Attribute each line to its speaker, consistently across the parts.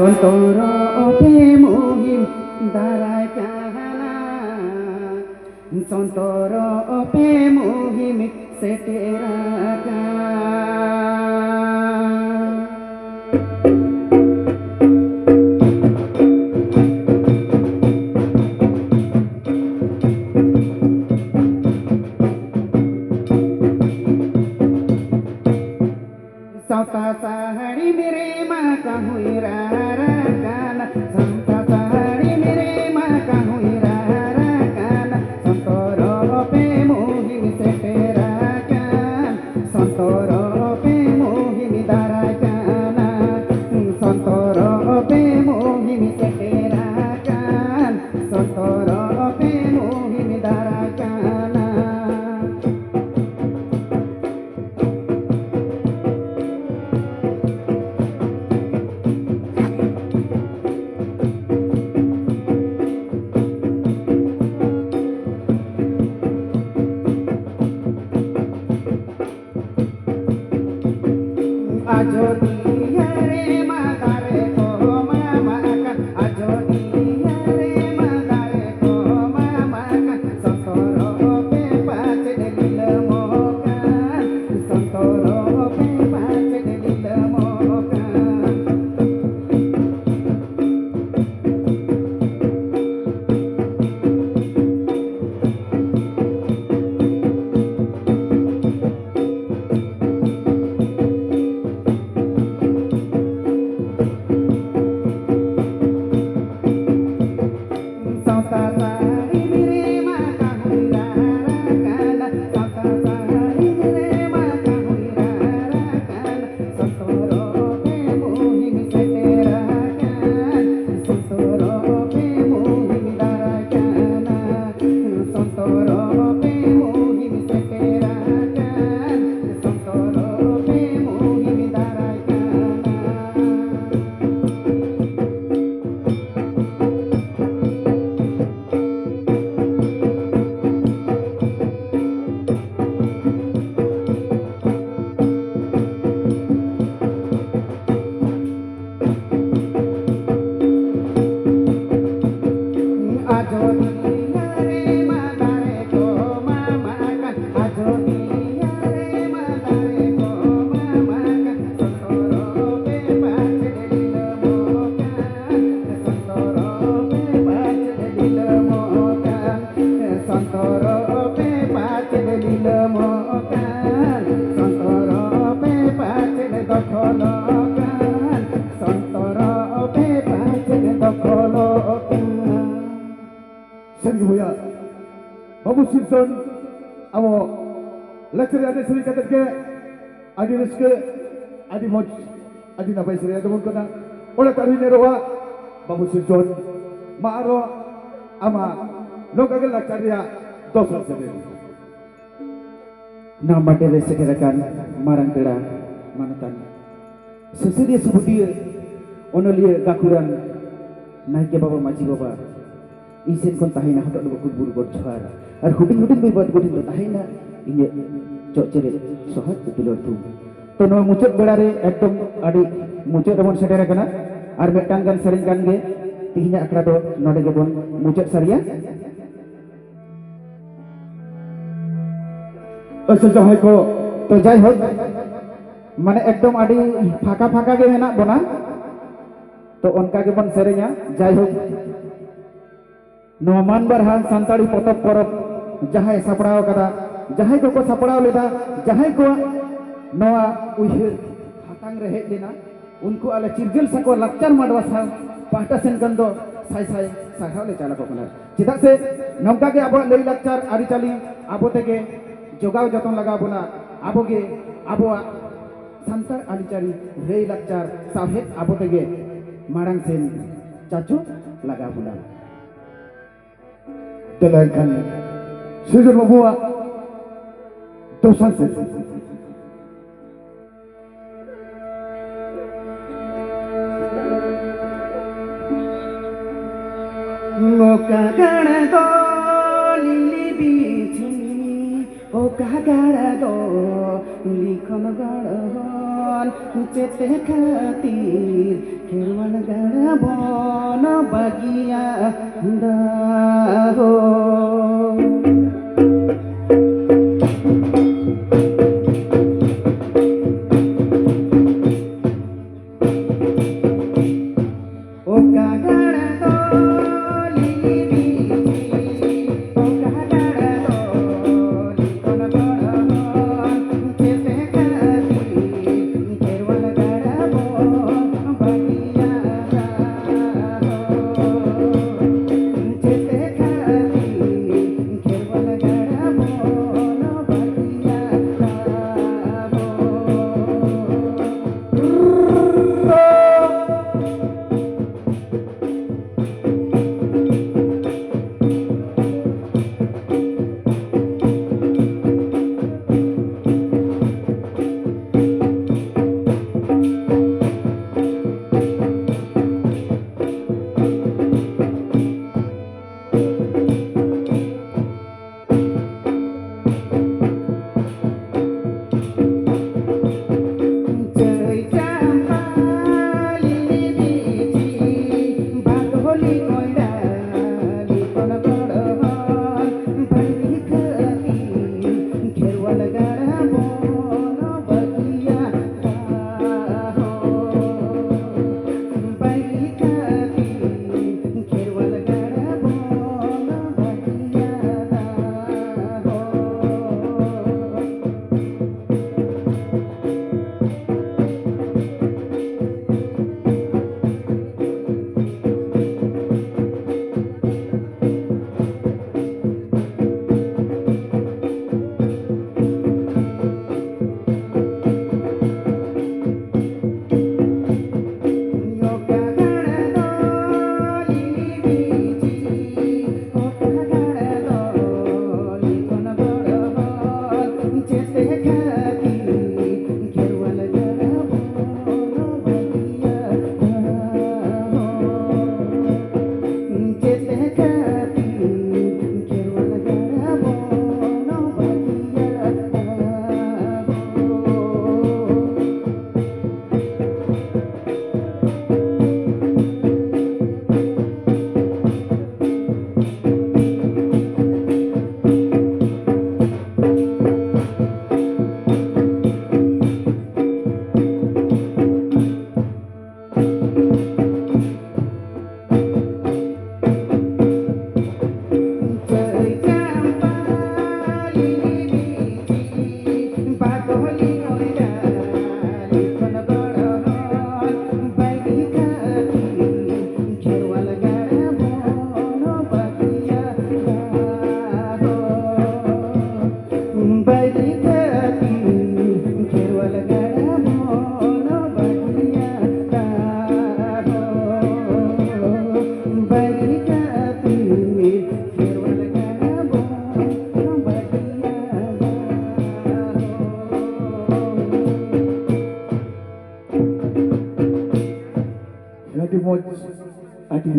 Speaker 1: Sontoro ope muhim darai kana Sontoro ope muhim seterakan Sauta sahari mere maka huirarakan Sauta sahari mere maka huirarakan Sontoro ope muhim seterakan Sontoro ope muhim darakan Sontoro ope muhim seterakan Sontoro ope muhim darakan Ajo dia re matare ko mama akan Ajo dia re matare ko mama akan Sontoro ope pace delilemokan Sontoro ope pace delilemokan Sauta sahari mere maka huirarakan Sauta sahari mere maka huirarakan Sontoro ope muhim seterakan Sontoro ope muhim darakan Sontoro ope muhim seterakan Sontoro ope muhim darakan Ajo dia re matare ko mama akan Ajo dia re matare ko mama akan Sontoro ope pace delilemokan Sontoro ope pace delilemokan Sontoro ope pace delilemokan Sontoro ope pace dokholokan Sontoro ope pace dokholokan
Speaker 2: Seni Buya, Babu Simpson, amo lecture ada seri kata ke, adi reske, adi moj, adi napai seri ada pun kena. Oleh tadi nerowa, Babu Simpson, maaro ama lokal lecture ya dosa seri.
Speaker 1: Nama dere sekerakan marang tera manatan Sesedia sebutir onolia gakuran naik ke baba maji baba Isin kon tahina hatok do kubur bor jhar ar huding be bad godin to tahina inye cok cere sohat tulor tu to no mucot belare ekdom adi mucot amon sedere kana ar metang gan sering kan ge tihinya akra do node ge bon mucot saria
Speaker 2: Sejauh ko,
Speaker 1: to jai hok mane ekdom adi phaka ge menak bona to onka ge bon serenya jai hok Noa manbarhan santari potop porop jahai saprao kada jahai ko saprao leda jahai ko noa uihir hatang rehe dina unku ala cirjil sako lakcar madwasa pahta sen gando sai sahau le chala ko kana cedak se nongka ge abo lei lakcar ari cali abo tege jogaw joton laga bona abo ge abo santar ari cari rei lakcar sahet abo tege marang sen cacu laga bona
Speaker 2: Telangkan, sejauh membuat dosa sesi.
Speaker 1: Moka gara do lili bichi, oka gara do likhon garon चेते खातिर खेलवन गड़ा बन बगिया हो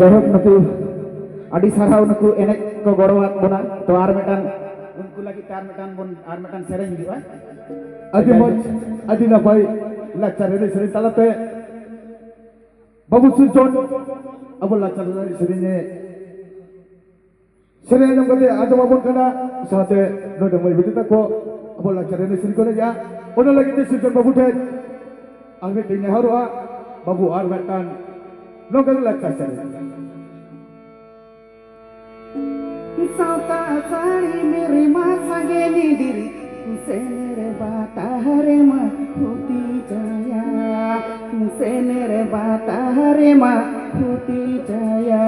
Speaker 2: जाहिर
Speaker 1: नुकु अड़ी साराव नुकु एनेज को गड़ोवात बोना तो आर मेटान उनको लगी आर मेटान सेरेंज हिजुआ
Speaker 2: अति मज अति नपाई लाचार रे सरी तलते बाबू सुजन अब लाचार रे सरी ने सरी जम कते आज बाबू कना साथे नोदे मय बिता को अब लाचार रे सरी को जा ओना लगी ते सुजन बाबू थे आगे तिने हरुआ बाबू आर मेटान नोकन लाचार सरी
Speaker 1: sauta sari mere masa geni diri senere bata hare ma huti jaya senere bata hare ma huti jaya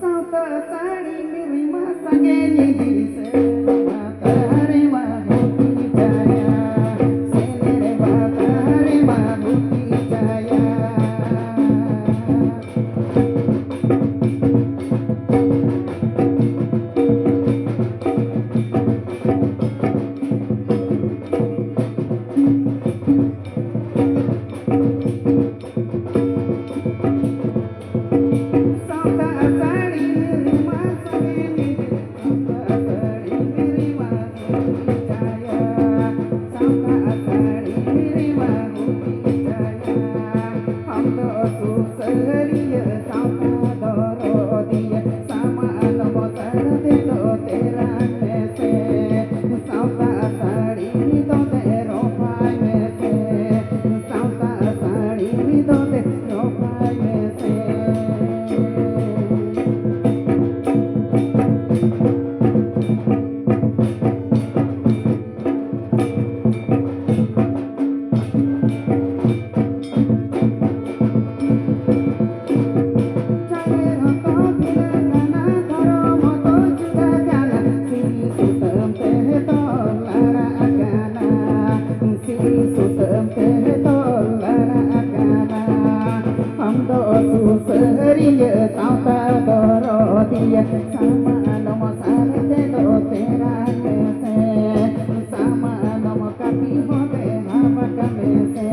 Speaker 1: sauta sari mere masa geni diri दिए सामान मसाले दो तेरा कैसे सामान कापी होते हम कमे से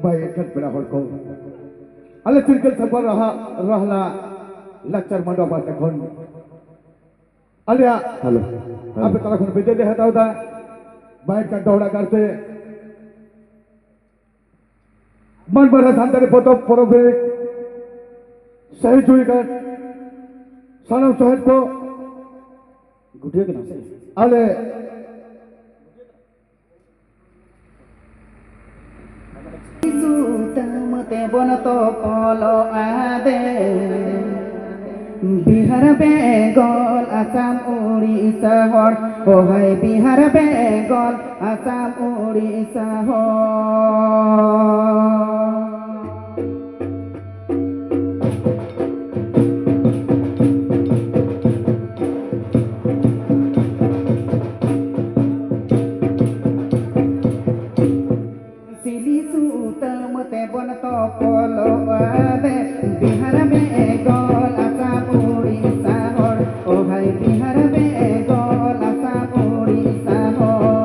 Speaker 2: Bayangkan pada horko. Ala circle sabar rahla lakcar mandop takon. Alia,
Speaker 1: hello
Speaker 2: apa kalau kon beda deh tahu dah. Bayangkan dauda करते. मन भरा सांतारे फोटो फोरोबे सही जुई कर सानव सहज को
Speaker 1: गुटिया के नाम से
Speaker 2: आले
Speaker 1: मते बन तो पलो आदे बिहार बेंगल आसाम उड़ीसा हर ओ हाय बिहार बेंगल आसाम उड़ीसा हर बिहार बेंगल आसाम उड़ीसा हर ओ भाई बिहार बेंगल आसाम उड़ीसा हर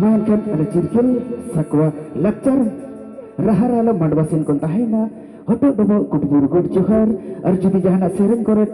Speaker 1: Mainkan ada cirkel sakwa lakcar rahara lo mandwasin kon tahena hoto dobo kutbur gut johar ar judi jahana sereng kore